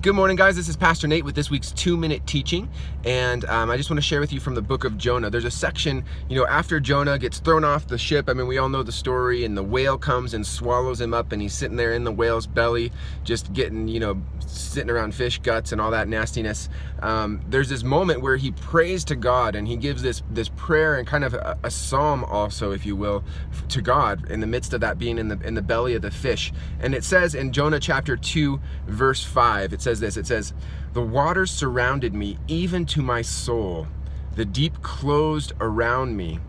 Good morning, guys. This is Pastor Nate with this week's 2-minute teaching, and I just want to share with you from the book of Jonah. There's a section, after Jonah gets thrown off the ship. We all know the story, and the whale comes and swallows him up, and he's sitting there in the whale's belly, just getting, sitting around fish guts and all that nastiness. There's this moment where he prays to God, and he gives this prayer and kind of a psalm also, if you will, to God in the midst of that being in the belly of the fish. And it says in Jonah chapter 2, verse 5, it says this, it says, "The waters surrounded me, even to my soul. The deep closed around me.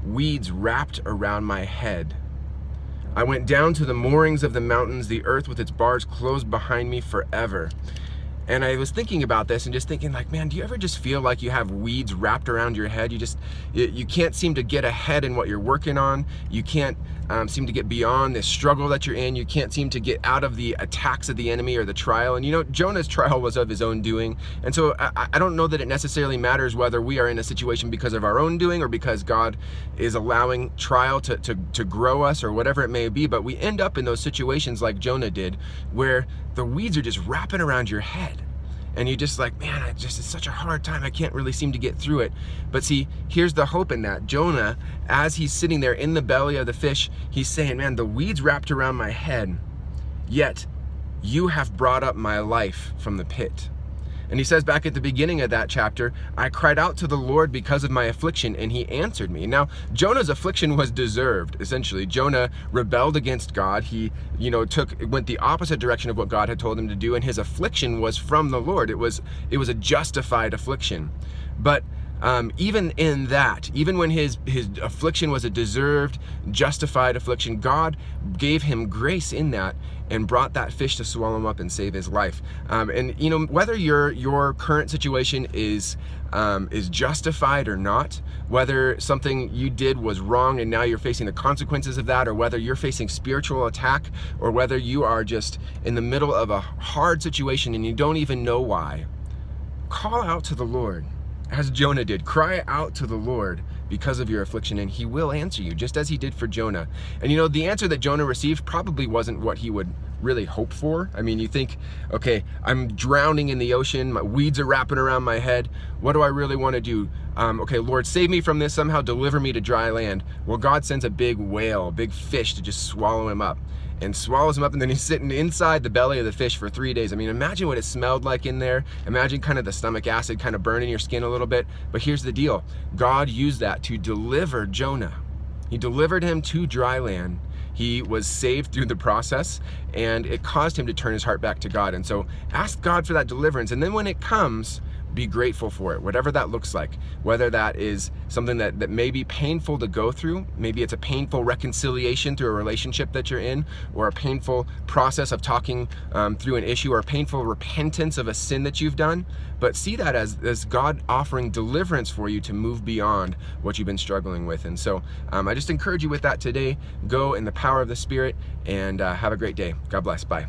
Weeds wrapped around my head. I went down to the moorings of the mountains. The earth with its bars closed behind me forever." And I was thinking about this and just thinking, like, man, do you ever just feel like you have weeds wrapped around your head? You can't seem to get ahead in what you're working on. You can't seem to get beyond this struggle that you're in. You can't seem to get out of the attacks of the enemy or the trial. And Jonah's trial was of his own doing. And so I don't know that it necessarily matters whether we are in a situation because of our own doing or because God is allowing trial to grow us or whatever it may be. But we end up in those situations like Jonah did, where the weeds are just wrapping around your head. And you're just like, man, it's such a hard time. I can't really seem to get through it. But see, here's the hope in that. Jonah, as he's sitting there in the belly of the fish, he's saying, man, the weeds wrapped around my head, yet you have brought up my life from the pit. And he says back at the beginning of that chapter, "I cried out to the Lord because of my affliction, and he answered me." Now, Jonah's affliction was deserved, essentially. Jonah rebelled against God. He, went the opposite direction of what God had told him to do, and his affliction was from the Lord. It was a justified affliction. But even in that, even when his affliction was a deserved, justified affliction, God gave him grace in that and brought that fish to swallow him up and save his life. Whether your current situation is justified or not, whether something you did was wrong and now you're facing the consequences of that, or whether you're facing spiritual attack, or whether you are just in the middle of a hard situation and you don't even know why, call out to the Lord. As Jonah did, cry out to the Lord because of your affliction, and he will answer you, just as he did for Jonah. And the answer that Jonah received probably wasn't what he would really hope for. You think, okay, I'm drowning in the ocean, my weeds are wrapping around my head. What do I really want to do? Okay, Lord, save me from this, somehow deliver me to dry land. Well, God sends a big whale, a big fish, to just swallow him up. And swallows him up, and then he's sitting inside the belly of the fish for 3 days. Imagine what it smelled like in there. Imagine kind of the stomach acid kind of burning your skin a little bit. But here's the deal. God used that to deliver Jonah. He delivered him to dry land. He was saved through the process, and it caused him to turn his heart back to God. And so ask God for that deliverance, and then when it comes, be grateful for it, whatever that looks like. Whether that is something that may be painful to go through, maybe it's a painful reconciliation through a relationship that you're in, or a painful process of talking through an issue, or a painful repentance of a sin that you've done. But see that as God offering deliverance for you to move beyond what you've been struggling with. And so I just encourage you with that today. Go in the power of the Spirit, and have a great day. God bless. Bye.